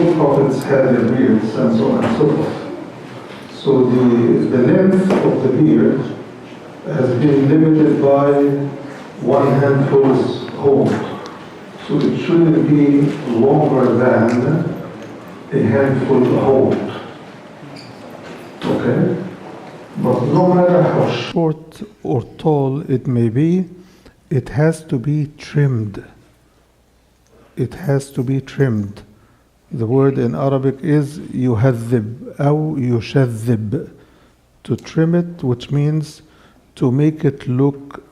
all prophets had their beards and so on and so forth. So the length of the beard has been limited by one handful's hold. So it shouldn't be longer than a handful hold. Okay? But no matter how short or tall it may be, it has to be trimmed. It has to be trimmed. The word in Arabic is يهذب أو يشذب, to trim it, which means to make it look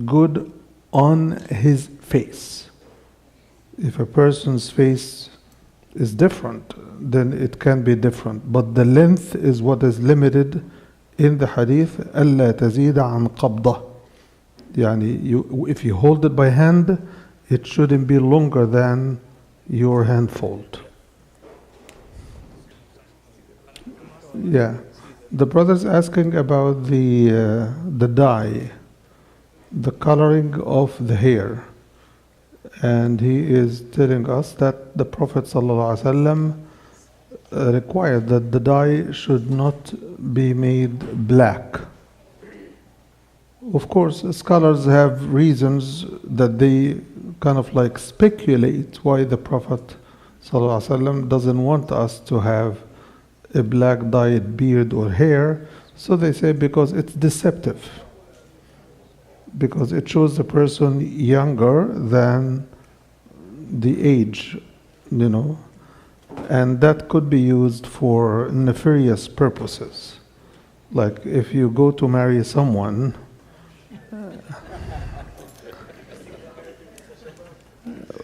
good on his face. If a person's face is different, then it can be different. But the length is what is limited in the hadith. ألا تزيد عن قبضة. يعني if you hold it by hand, it shouldn't be longer than your handfold. Yeah. The brother's asking about the dye, the coloring of the hair. And he is telling us that the Prophet ﷺ required that the dye should not be made black. Of course, scholars have reasons that they kind of like speculate why the Prophet ﷺ doesn't want us to have a black dyed beard or hair. So they say because it's deceptive, because it shows the person younger than the age, and that could be used for nefarious purposes. Like if you go to marry someone,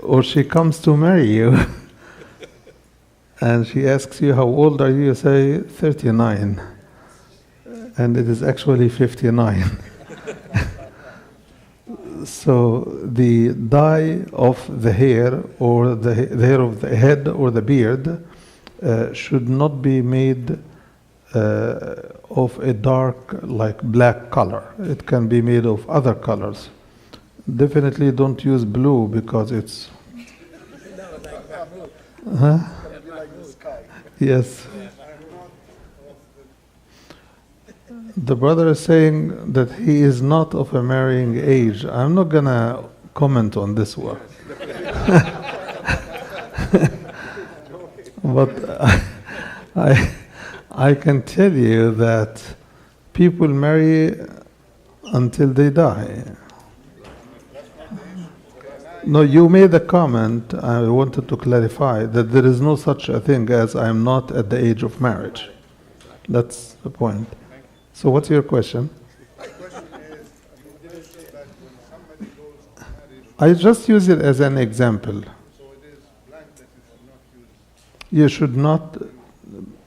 or she comes to marry you, and she asks you, how old are you? You say 39, and it is actually 59. So the dye of the hair, or the hair of the head or the beard, should not be made of a dark, like black color. It can be made of other colors. Definitely don't use blue, because it's... Huh? Yes. The brother is saying that he is not of a marrying age. I'm not gonna comment on this one. But I can tell you that people marry until they die. No, you made a comment, I wanted to clarify, that there is no such a thing as I'm not at the age of marriage. That's the point. So what's your question? My question is, you didn't say that when somebody goes to marriage... I just use it as an example. So it is blank that you should not use...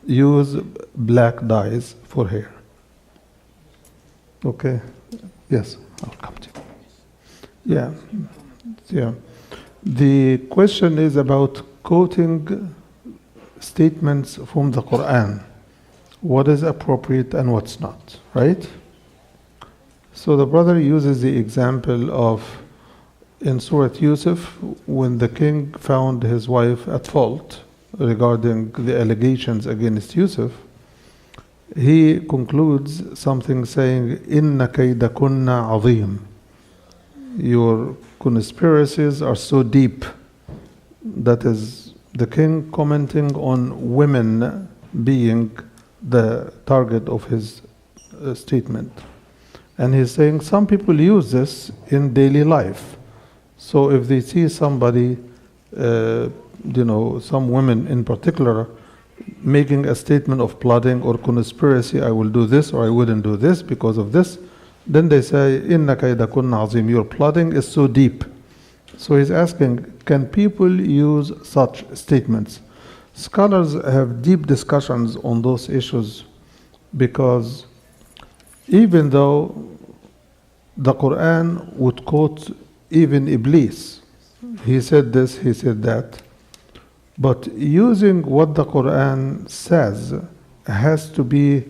You should not use black dyes for hair. Okay? Yes, I'll come to you. Yeah. Yeah. The question is about quoting statements from the Quran. What is appropriate and what's not, right? So the brother uses the example of in Surah Yusuf, when the king found his wife at fault regarding the allegations against Yusuf, he concludes something saying, "Inna kaydakunna azim." Your conspiracies are so deep. That is the king commenting on women being the target of his statement. And he's saying some people use this in daily life. So if they see somebody, some women in particular, making a statement of plotting or conspiracy, I will do this or I wouldn't do this because of this, then they say, "Inna kaydakunna azim," your plotting is so deep. So he's asking, can people use such statements? Scholars have deep discussions on those issues, because even though the Quran would quote even Iblis, he said this, he said that, but using what the Quran says has to be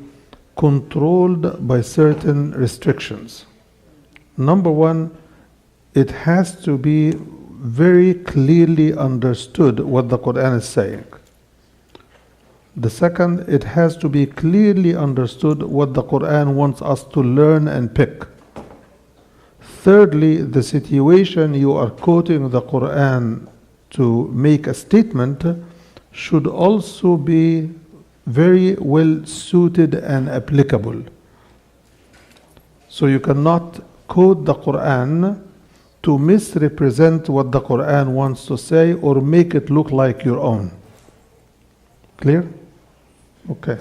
controlled by certain restrictions. Number one, it has to be very clearly understood what the Quran is saying. The second, it has to be clearly understood what the Quran wants us to learn and pick. Thirdly, the situation you are quoting the Quran to make a statement should also be very well suited and applicable. So you cannot quote the Quran to misrepresent what the Quran wants to say or make it look like your own. Clear? Okay.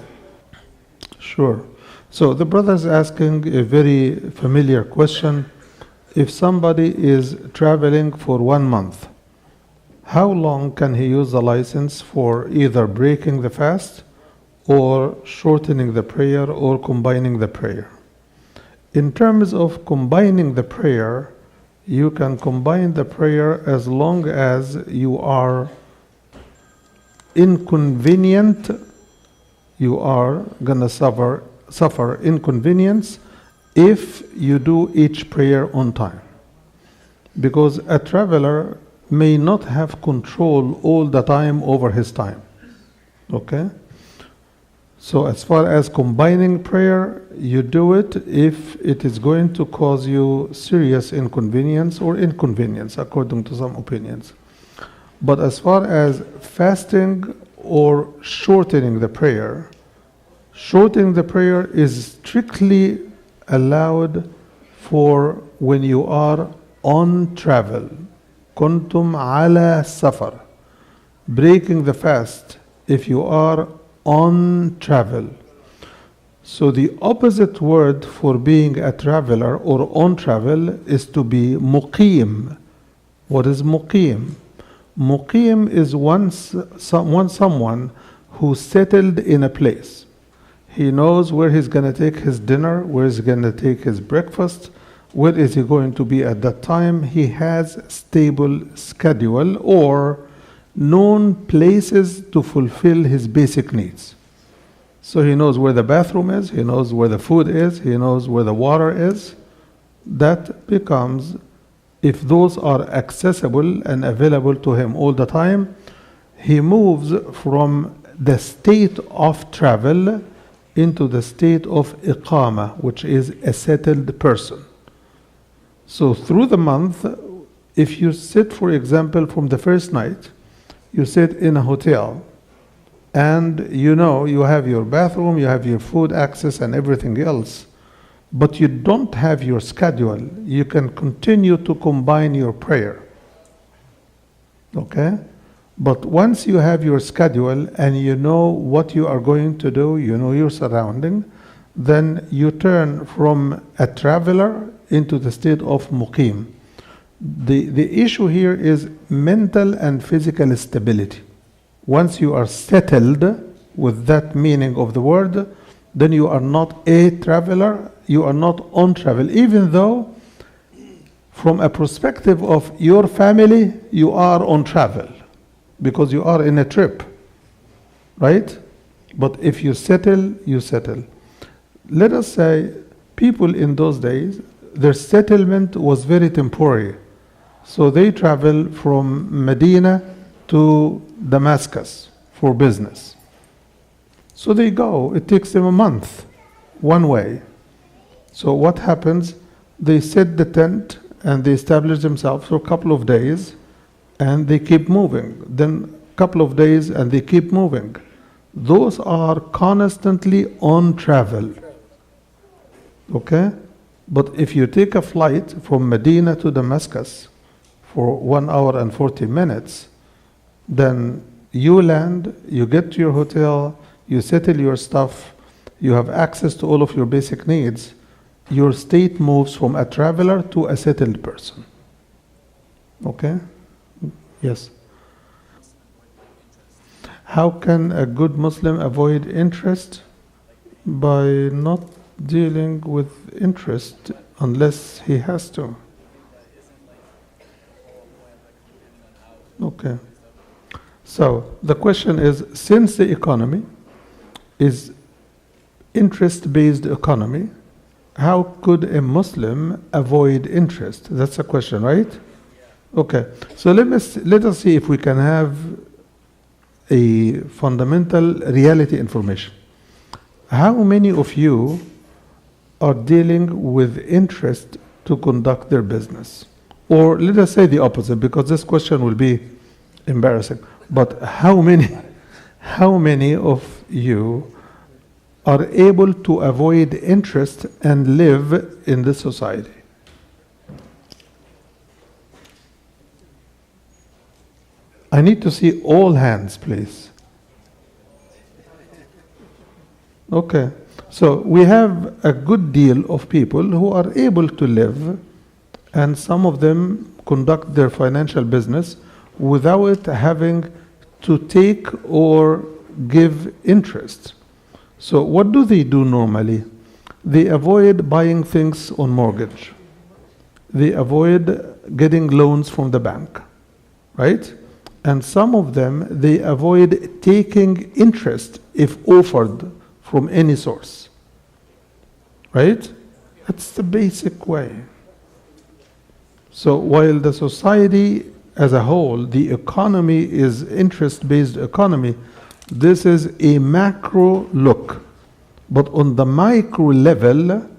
Sure. So the brother is asking a very familiar question. If somebody is traveling for 1 month, how long can he use the license for either breaking the fast or shortening the prayer or combining the prayer? In terms of combining the prayer, you can combine the prayer as long as you are inconvenient. You are going to suffer inconvenience if you do each prayer on time. Because a traveler may not have control all the time over his time. Okay? So as far as combining prayer, you do it if it is going to cause you serious inconvenience or inconvenience, according to some opinions. But as far as fasting or shortening the prayer is strictly allowed for when you are on travel. Kuntum ala safar. Breaking the fast if you are on travel. So the opposite word for being a traveler or on travel is to be muqim. What is muqim? Muqim is someone who settled in a place. He knows where he's going to take his dinner, where he's going to take his breakfast, where is he going to be at that time. He has stable schedule or known places to fulfill his basic needs. So he knows where the bathroom is, he knows where the food is, he knows where the water is. That becomes, if those are accessible and available to him all the time, he moves from the state of travel into the state of iqama, which is a settled person. So through the month, if you sit, for example, from the first night, you sit in a hotel, and you know you have your bathroom, you have your food access and everything else, but you don't have your schedule, you can continue to combine your prayer. Okay? But once you have your schedule and you know what you are going to do, you know your surrounding, then you turn from a traveler into the state of muqim. The issue here is mental and physical stability. Once you are settled with that meaning of the word, then you are not a traveler, you are not on travel, even though from a perspective of your family, you are on travel because you are in a trip, right? But if you settle, you settle. Let us say people in those days, their settlement was very temporary. So they travel from Medina to Damascus for business. So they go, it takes them a month, one way. So what happens? They set the tent and they establish themselves for a couple of days and they keep moving. Then a couple of days and they keep moving. Those are constantly on travel. Okay? But if you take a flight from Medina to Damascus for 1 hour and 40 minutes, then you land, you get to your hotel, you settle your stuff, you have access to all of your basic needs, your state moves from a traveler to a settled person. Okay? Yes. How can a good Muslim avoid interest? By not dealing with interest unless he has to. Okay. So the question is, since the economy is interest-based economy, how could a Muslim avoid interest? That's a question, right? Okay. So let us see if we can have a fundamental reality information. How many of you are dealing with interest to conduct their business? Or let us say the opposite, because this question will be embarrassing. But how many of you are able to avoid interest and live in this society? I need to see all hands, please. Okay, so we have a good deal of people who are able to live, and some of them conduct their financial business without having to take or give interest. So what do they do normally? They avoid buying things on mortgage. They avoid getting loans from the bank, right? And some of them, they avoid taking interest if offered from any source, right? That's the basic way. So while the society as a whole, the economy is interest-based economy, this is a macro look. But on the micro level,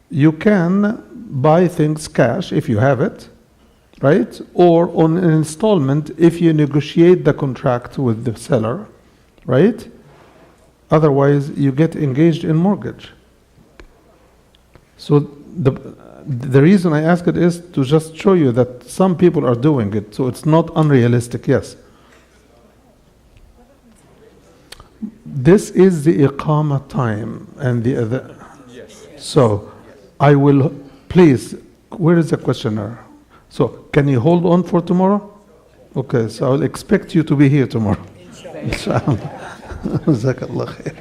you can buy things cash if you have it, right? Or on an installment if you negotiate the contract with the seller, right? Otherwise, you get engaged in mortgage. So the reason I ask it is to just show you that some people are doing it, so it's not unrealistic, yes. This is the iqamah time and the other. Yes. So I will, please, where is the questioner? So can you hold on for tomorrow? Okay, so I'll expect you to be here tomorrow. Inshallah. Jazakallah khair.